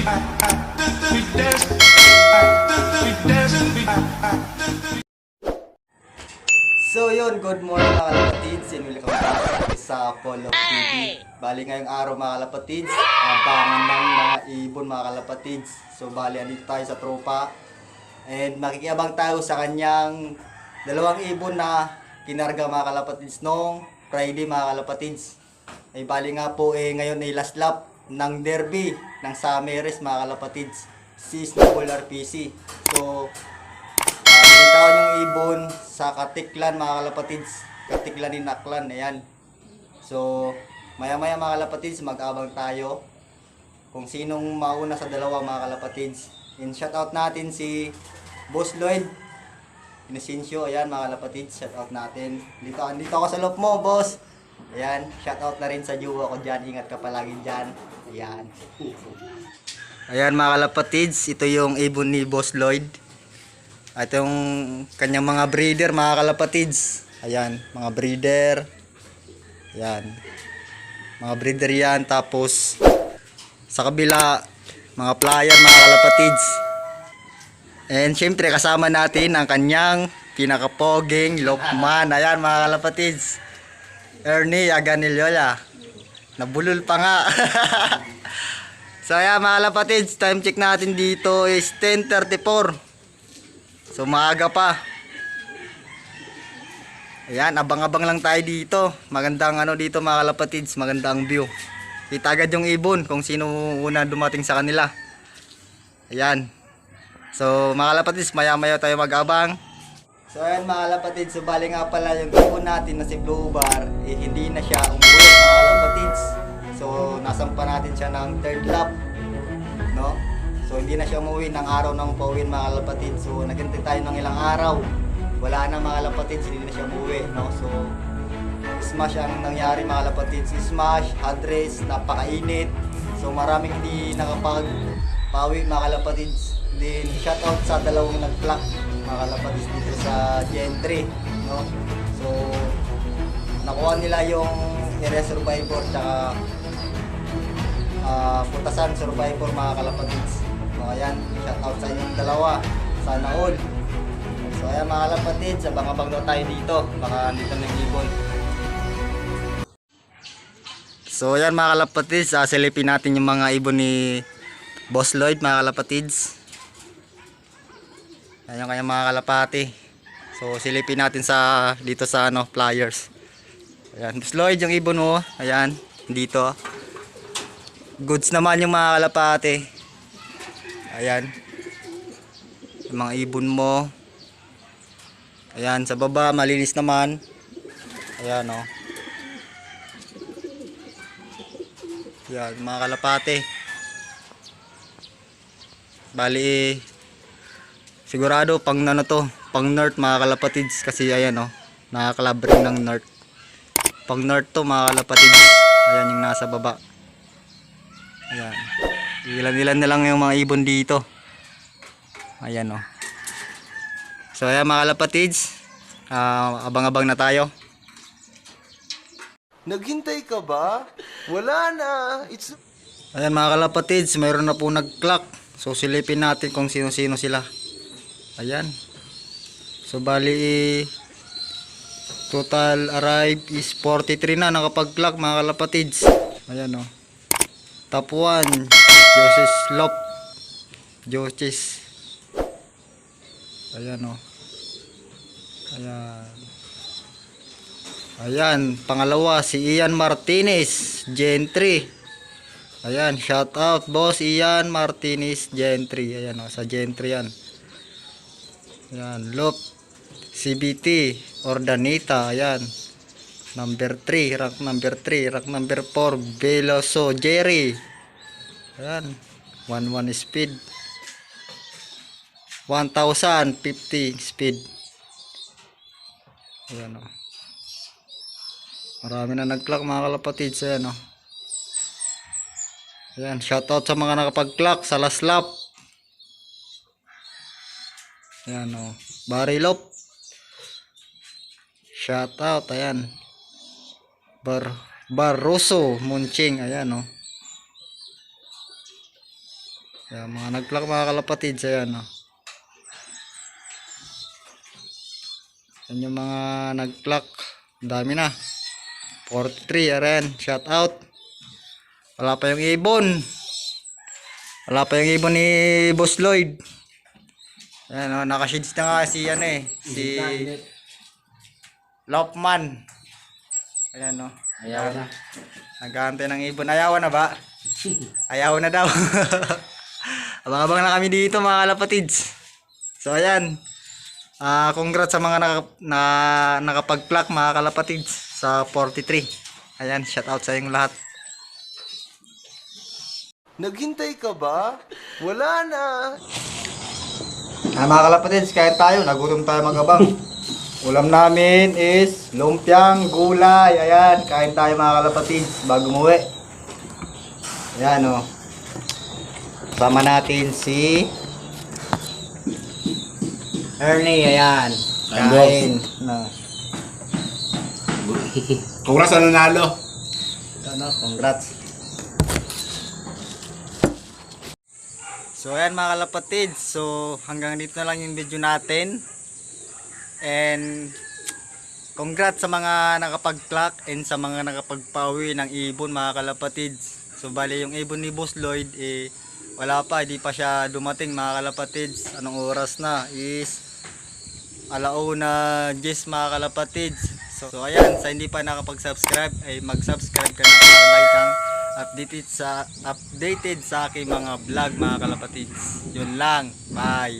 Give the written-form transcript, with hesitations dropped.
So yun, good morning mga kalapatids, and welcome back sa Apollo TV. Bali ngayong araw mga kalapatids, abangan ng mga ibon mga kalapatids. So bali andito tayo sa tropa, and makikiabang tayo sa kanyang dalawang ibon na kinarga mga kalapatids nung Friday mga kalapatids. Ay bali nga po ngayon ay last lap ng derby ng Summeres mga kalapatids, si Snowball RPC. So binitawan yung ibon sa Katiklan mga kalapatids, Katiklan ni Naklan, ayan. So maya maya mga kalapatids, mag-abang tayo kung sinong mauna sa dalawa mga kalapatids. And shout out natin si Boss Lloyd Inocencio, ayan mga kalapatids, shout out natin. Dito ako sa loob mo boss, ayan. Shout out na rin sa jowa ko dyan, ingat ka palagi dyan, ayan. Ayan mga kalapatids, ito yung ibon ni Boss Lloyd. At yung kanyang mga breeder mga kalapatids. Ayan, mga breeder. Ayan. Mga breeder yan. Tapos sa kabila, mga flyer mga kalapatids. And syempre kasama natin ang kanyang pinakapoging Lokman. Ayan mga kalapatids, Ernie Aganillola. Nabulol pa nga. So ayan mga kalapatids, time check natin dito is 10:34. So maaga pa. Ayan, abang-abang lang tayo dito. Magandang dito mga kalapatids, magandang view. Kita agad yung ibon kung sino una dumating sa kanila. Ayan. So mga kalapatids, maya-maya tayo mag-abang. So ayan mga kalapatids, so bali nga pala yung ibon natin na si Blue Bar, hindi na siya umuwi mga kalapatids. So nasampa natin siya ng third lap, no? So hindi na siya umuwi ng araw ng pauwin mga kalapatids. So naghintay tayo ng ilang araw, wala na mga kalapatids, hindi na siya umuwi, no? So smash ang nangyari mga kalapatids, smash, address, napakainit. So maraming hindi nakapag-pawi mga kalapatids. Then shoutout sa dalawang nag-clock mga kalapatids dito sa Gentry, no? So nakuha nila yung area survivor tsaka putasan survivor mga kalapatids. So ayan, shoutout sa inyong dalawa, sana all. So ayan mga kalapatids, abang-abang daw tayo dito, baka dito na yung ibon. So ayan mga kalapatids, silipin natin yung mga ibon ni Boss Lloyd mga kalapatids. Ayan yung kanyang mga kalapati. So silipin natin sa dito sa flyers. Ayan, Boss Lloyd, yung ibon mo, ayan, dito. Goods naman yung mga kalapati. Ayan. Yung mga ibon mo. Ayan, sa baba malinis naman. Ayan o. Ayan, mga kalapati. Bali, sigurado pang to, pang north mga kalapatids. Kasi ayan o, nakakalabring ng north. Pang north to mga kalapatids. Ayan yung nasa baba. Ayan. Ilan-ilan na lang yung mga ibon dito. Ayan o. So ayan mga kalapatids, abang-abang na tayo. Naghintay ka ba? Wala na. Ayan mga kalapatids, mayroon na po nag-clock. So silipin natin kung sino-sino sila. Ayan. So bali total arrive is 43 na nakapag-clock mga kalapatids. Ayan o. Top 1, Joses Lop. Joses. Ayan o. Ayan. Ayan, pangalawa si Ian Martinez, Gentry. Ayan, shout out boss Ian Martinez, Gentry. Ayan o, sa Gentry yan. Ayan, Lop. CBT, Ordanita. Ayan. Number 3, rank number 3, rank number 4, Veloso Jerry. Ayan, 11 speed. 1050 speed. Ayan o. Marami na nag-clock mga kalapatids. Ayan o. Ayan, shoutout sa mga nakapag-clock sa last lap. Ayan o. Barilop. Shoutout. Ayan. Barroso Munching. Ayan o. Yan, mga nag-clock mga kalapatids, ayan o. Yan yung mga nag-clock. Ang dami na. 43, ayan. Shout out. Wala pa yung ibon. Wala pa yung ibon ni Boss Lloyd. Ayan o, nakashades na nga si si Lopman. Ayan o. Ayaw na. Nag-aantay ng ibon. Ayaw na ba? Ayaw na daw. Abang-abang na kami dito mga kalapatids. So ayan. Congrats sa mga nakapag-clock mga kalapatids sa 43. Ayan, shout out sa inyong lahat. Naghintay ka ba? Wala na. Mga kalapatids, kain tayo. Nagutom tayo magabang. Ulam namin is lumpiang gulay. Ayan, kain tayo mga kalapatids bago umuwi. Ayan o. Sama natin si Ernie. Ayan. Kain. No. Congrats sa nanalo. Congrats. So ayan mga kalapatids. So hanggang dito na lang yung video natin. And congrats sa mga nakapag-clock and sa mga nakapagpawi ng ibon mga kalapatids. So bali yung ibon ni Boss Lloyd wala pa, hindi pa siya dumating mga kalapatids. Anong oras na? Is 1:10 mga kalapatids. So ayan, sa hindi pa nakapag-subscribe ay mag-subscribe ka na para like kang updated sa aking mga vlog mga kalapatids. Yun lang. Bye.